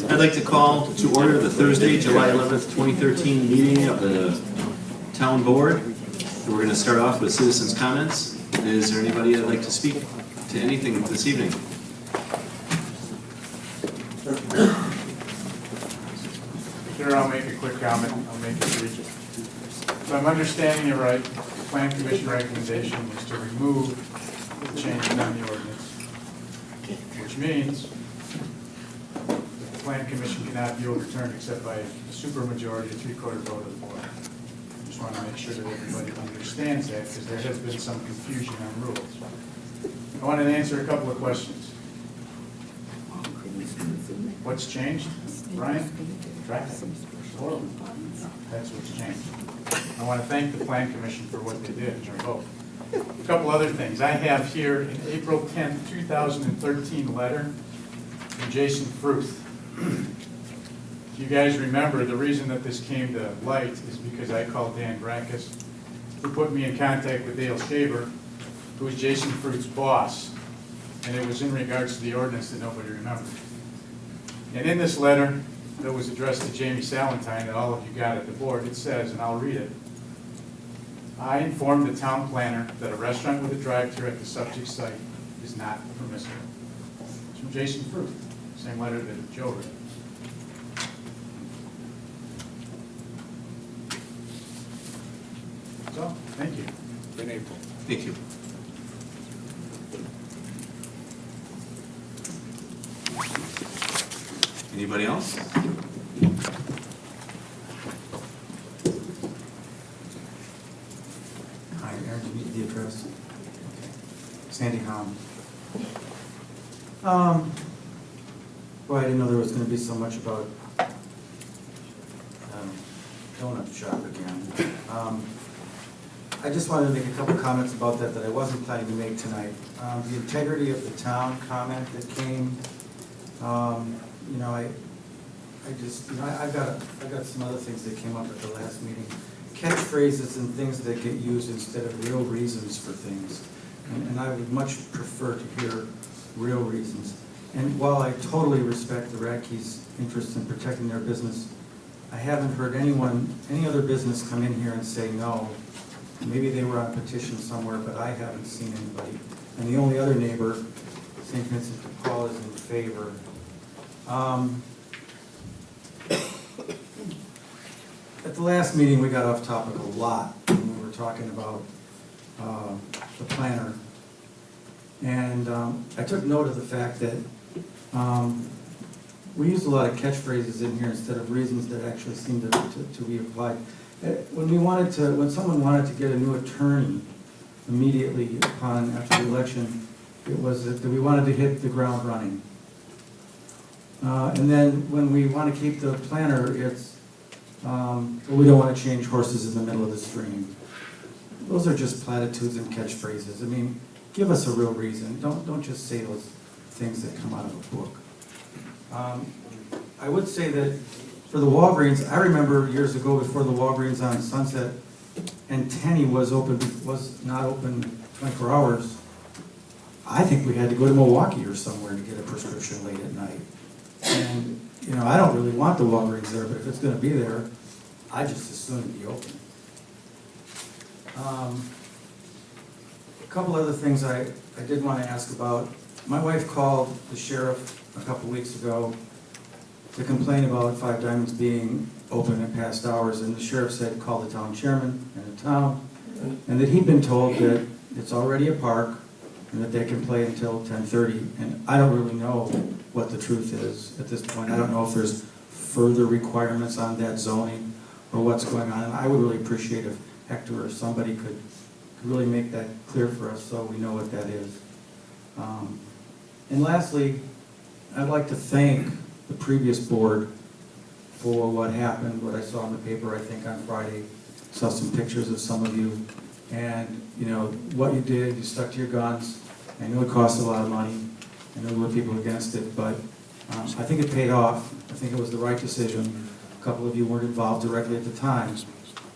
I'd like to call to order the Thursday, July 11th, 2013 meeting of the Town Board. We're going to start off with citizens' comments. Is there anybody that'd like to speak to anything this evening? Sure, I'll make a quick comment. I'll make it brief. If I'm understanding it right, the Plan Commission recommendation was to remove the changes on the ordinance, which means that the Plan Commission cannot be overturned except by a supermajority, a three-quarter vote of the board. I just want to make sure that everybody understands that, because there has been some confusion on rules. I want to answer a couple of questions. What's changed, Brian? Traffic. Horrible. That's what's changed. I want to thank the Plan Commission for what they did in their vote. A couple other things. I have here an April 10th, 2013 letter from Jason Fruth. If you guys remember, the reason that this came to light is because I called Dan Brackus, who put me in contact with Dale Shaver, who was Jason Fruth's boss, and it was in regards to the ordinance that nobody remembered. And in this letter that was addressed to Jamie Salentine that all of you got at the board, it says, and I'll read it, I informed the town planner that a restaurant with a drive-thru at the subject site is not permissible. It's from Jason Fruth, same letter that Joe read. So, thank you. In April. Thank you. Anybody else? Hi, Aaron, do you need the address? Okay. Sandy Hom. Boy, I didn't know there was gonna be so much about donut shop again. I just wanted to make a couple comments about that I wasn't planning to make tonight. The integrity of the town comment that came, you know, I've got some other things that came up at the last meeting. Catchphrases and things that get used instead of real reasons for things. And I would much prefer to hear real reasons. And while I totally respect the Radke's interest in protecting their business, I haven't heard any other business come in here and say no. Maybe they were on petition somewhere, but I haven't seen anybody. And the only other neighbor, St. Vincent de Paul, is in favor. At the last meeting, we got off topic a lot when we were talking about the planner. And I took note of the fact that we used a lot of catchphrases in here instead of reasons that actually seemed to be applied. When someone wanted to get a new attorney immediately after the election, it was that we wanted to hit the ground running. And then when we want to keep the planner, it's we don't want to change horses in the middle of the stream. Those are just platitudes and catchphrases. I mean, give us a real reason. Don't just say those things that come out of a book. I would say that for the Walgreens, I remember years ago before the Walgreens on Sunset and Tenney was not open 24 hours. I think we had to go to Milwaukee or somewhere to get a prescription late at night. And, you know, I don't really want the Walgreens there, but if it's going to be there, I just assume it be open. A couple other things I did want to ask about. My wife called the sheriff a couple weeks ago to complain about Five Diamonds being open at past hours, and the sheriff said call the town chairman and the town, and that he'd been told that it's already a park and that they can play until 10:30. And I don't really know what the truth is at this point. I don't know if there's further requirements on that zoning or what's going on. And I would really appreciate if Hector or somebody could really make that clear for us so we know what that is. And lastly, I'd like to thank the previous board for what happened, what I saw in the paper, I think on Friday. Saw some pictures of some of you. And, you know, what you did, you stuck to your guns. I know it cost a lot of money. I know there were people against it, but I think it paid off. I think it was the right decision. A couple of you weren't involved directly at the time,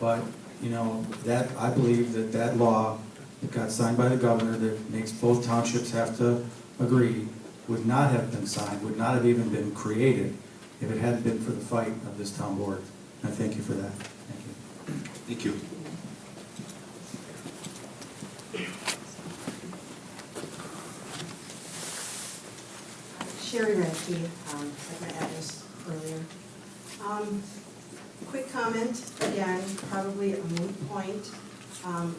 but, you know, that I believe that law that got signed by the governor that makes both townships have to agree would not have been signed, would not have even been created if it hadn't been for the fight of this town board. And I thank you for that. Thank you. Thank you. Sherry Radke, at my address earlier. Quick comment, again, probably a moot point,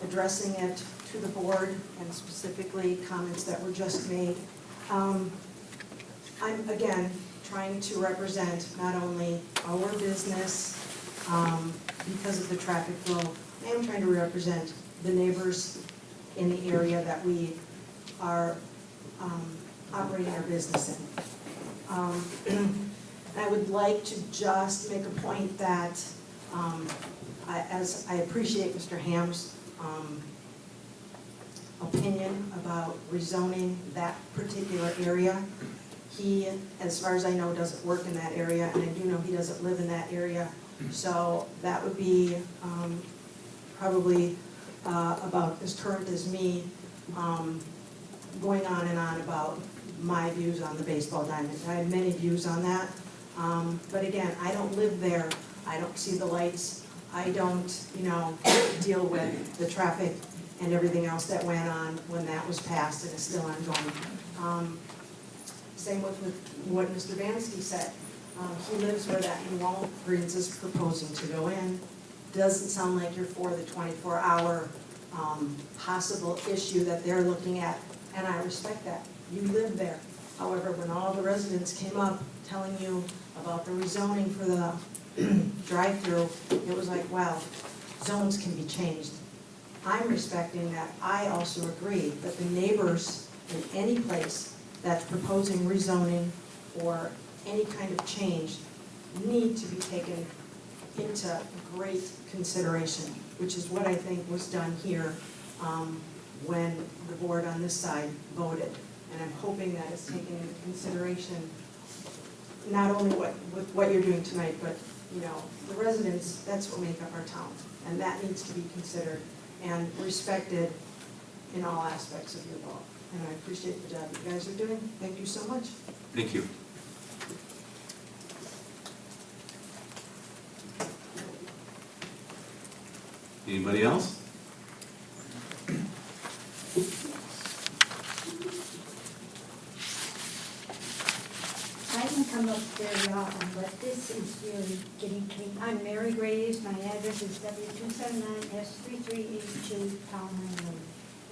addressing it to the board and specifically comments that were just made. I'm, again, trying to represent not only our business because of the traffic flow, I am trying to represent the neighbors in the area that we are operating our business in. I would like to just make a point that, as I appreciate Mr. Ham's opinion about rezoning that particular area, he, as far as I know, doesn't work in that area, and I do know he doesn't live in that area. So that would be probably about as current as me going on and on about my views on the baseball diamond. I have many views on that. But again, I don't live there. I don't see the lights. I don't, deal with the traffic and everything else that went on when that was passed and is still ongoing. Same with what Mr. Vansky said. He lives where that New Walgreens is proposing to go in. Doesn't sound like you're for the 24-hour possible issue that they're looking at, and I respect that. You live there. However, when all the residents came up telling you about the rezoning for the drive-through, it was like, wow, zones can be changed. I'm respecting that. I also agree that the neighbors in any place that's proposing rezoning or any kind of change need to be taken into great consideration, which is what I think was done here when the board on this side voted. And I'm hoping that it's taken into consideration, not only with what you're doing tonight, but the residents, that's what make up our town. And that needs to be considered and respected in all aspects of your vote. And I appreciate the job you guys are doing. Thank you so much. Thank you. Anybody else? I can come up very often, but this is really getting to me. I'm Mary Graves, my address is W279S3382 Townline Road.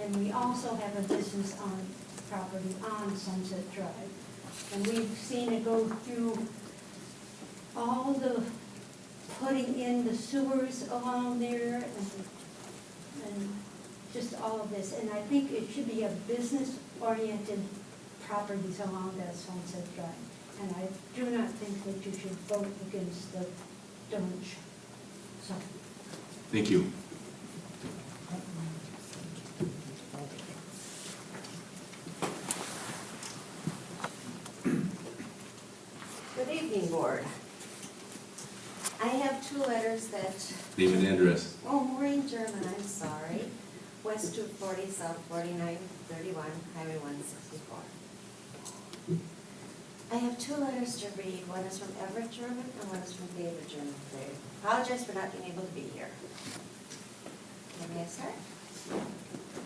And we also have a business on property on Sunset Drive. And we've seen it go through all the putting in the sewers along there and just all of this. And I think it should be a business-oriented properties along that Sunset Drive. And I do not think that you should vote against the donation. So. Thank you. Good evening, Board. I have two letters that, Name and address. Maureen German, I'm sorry. West 240, South 4931, Highway 164. I have two letters to read. One is from Everett German and one is from David German today. Apologize for not being able to be here. May I start?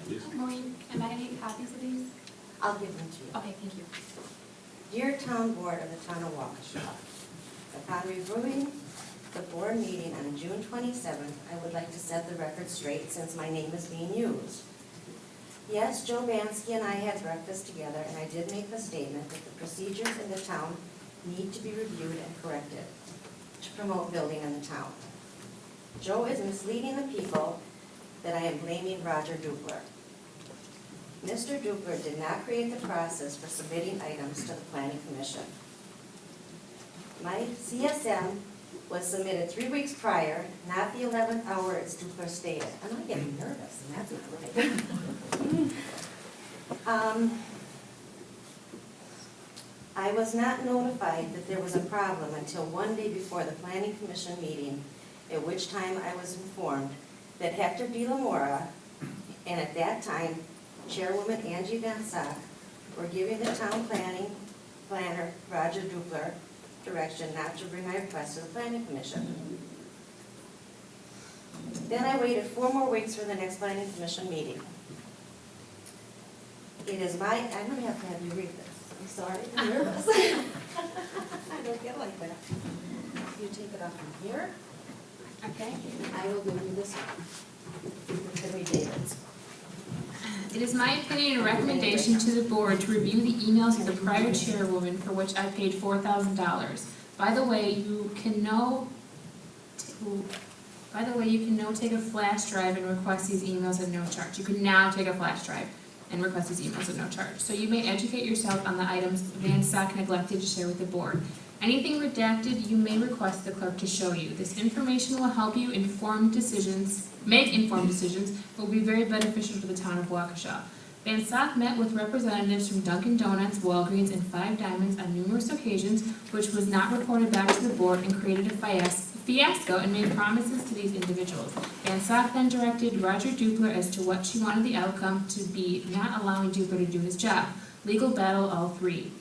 Please. Maureen, am I going to get copies of these? I'll give them to you. Okay, thank you. Dear Town Board of the Town of Waukesha, upon reviewing the board meeting on June 27th, I would like to set the record straight since my name is being used. Yes, Joe Bansky and I had breakfast together, and I did make the statement that the procedures in the town need to be reviewed and corrected to promote building in the town. Joe is misleading the people that I am blaming Roger Dupler. Mr. Dupler did not create the process for submitting items to the Planning Commission. My CSM was submitted 3 weeks prior, not the 11th hour as Dupler stated. I'm not getting nervous, and that's not right. I was not notified that there was a problem until one day before the Planning Commission meeting, at which time I was informed that Hector De La Mora and at that time, Chairwoman Angie Van Sock were giving the town planner, Roger Dupler, direction not to bring my request to the planning commission. Then I waited 4 more weeks for the next planning commission meeting. I'm gonna have you read this. I'm sorry, I'm nervous. I don't get like that. You take it off from here. Okay. I will give you this one. You can read David's. It is my opinion and recommendation to the board to review the emails of the prior chairwoman for which I paid $4,000. By the way, you can now take a flash drive and request these emails at no charge. You can now take a flash drive and request these emails at no charge. So you may educate yourself on the items Van Sock neglected to share with the board. Anything redacted, you may request the clerk to show you. This information will help you make informed decisions, will be very beneficial to the town of Waukesha. Van Sock met with representatives from Dunkin Donuts, Walgreens, and Five Diamonds on numerous occasions, which was not reported back to the board and created a fiasco and made promises to these individuals. Van Sock then directed Roger Dupler as to what she wanted the outcome to be, not allowing Dupler to do his job. Legal battle, all 3.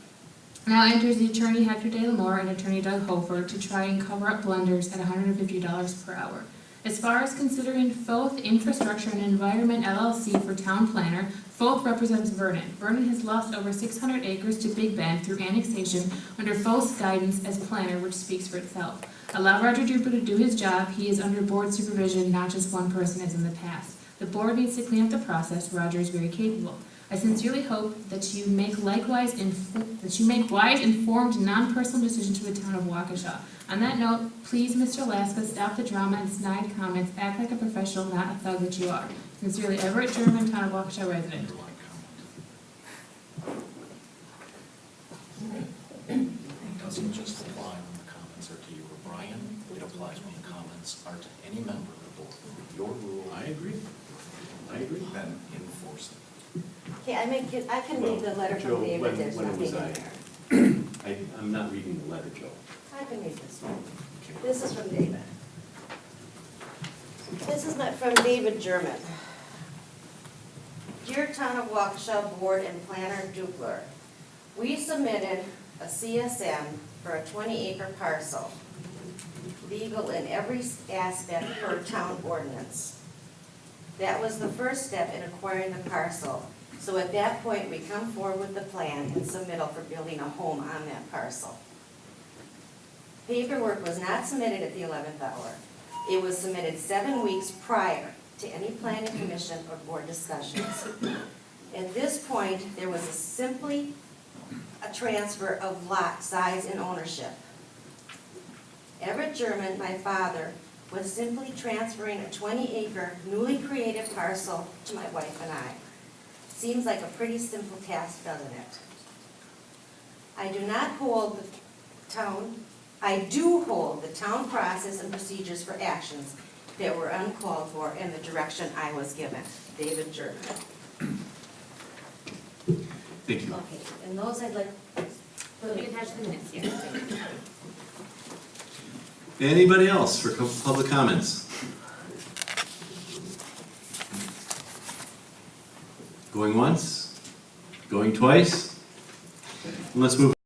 Now enters the attorney Hector De La Moore and attorney Doug Hofer to try and cover up blunders at $150 per hour. As far as considering Foth Infrastructure and Environment LLC for town planner, Foth represents Vernon. Vernon has lost over 600 acres to Big Bend through annexation under Foth's guidance as planner, which speaks for itself. Allow Roger Dupler to do his job. He is under board supervision, not just one person as in the past. The board needs to clean up the process. Roger is very capable. I sincerely hope that you make wise, informed, non-personal decisions for the town of Waukesha. On that note, please, Mr. Alaska, stop the drama and snide comments. Act like a professional, not a thug that you are. Sincerely, Everett German, town of Waukesha resident. It doesn't just apply when the comments are to you or Brian, it applies when the comments are to any member of the board. Your rule. I agree. Then enforce it. Okay, I can read the letter Joe, from David, there's when nothing was in I? there. I'm not reading the letter, Joe. I can read this one. This is from David. This is from David German. Dear Town of Waukesha Board and Planner Dupler, we submitted a CSM for a 20-acre parcel, legal in every aspect per town ordinance. That was the first step in acquiring the parcel. So at that point, we come forward with the plan and submittal for building a home on that parcel. Paperwork was not submitted at the 11th hour. It was submitted 7 weeks prior to any planning commission or board discussions. At this point, there was simply a transfer of lot size and ownership. Everett German, my father, was simply transferring a 20-acre newly created parcel to my wife and I. Seems like a pretty simple task, doesn't it? I do hold the town process and procedures for actions that were uncalled for in the direction I was given. David German. Thank you. Okay, and those I'd like, Let me attach the minutes here. Anybody else for public comments? Going once? Going twice? Let's move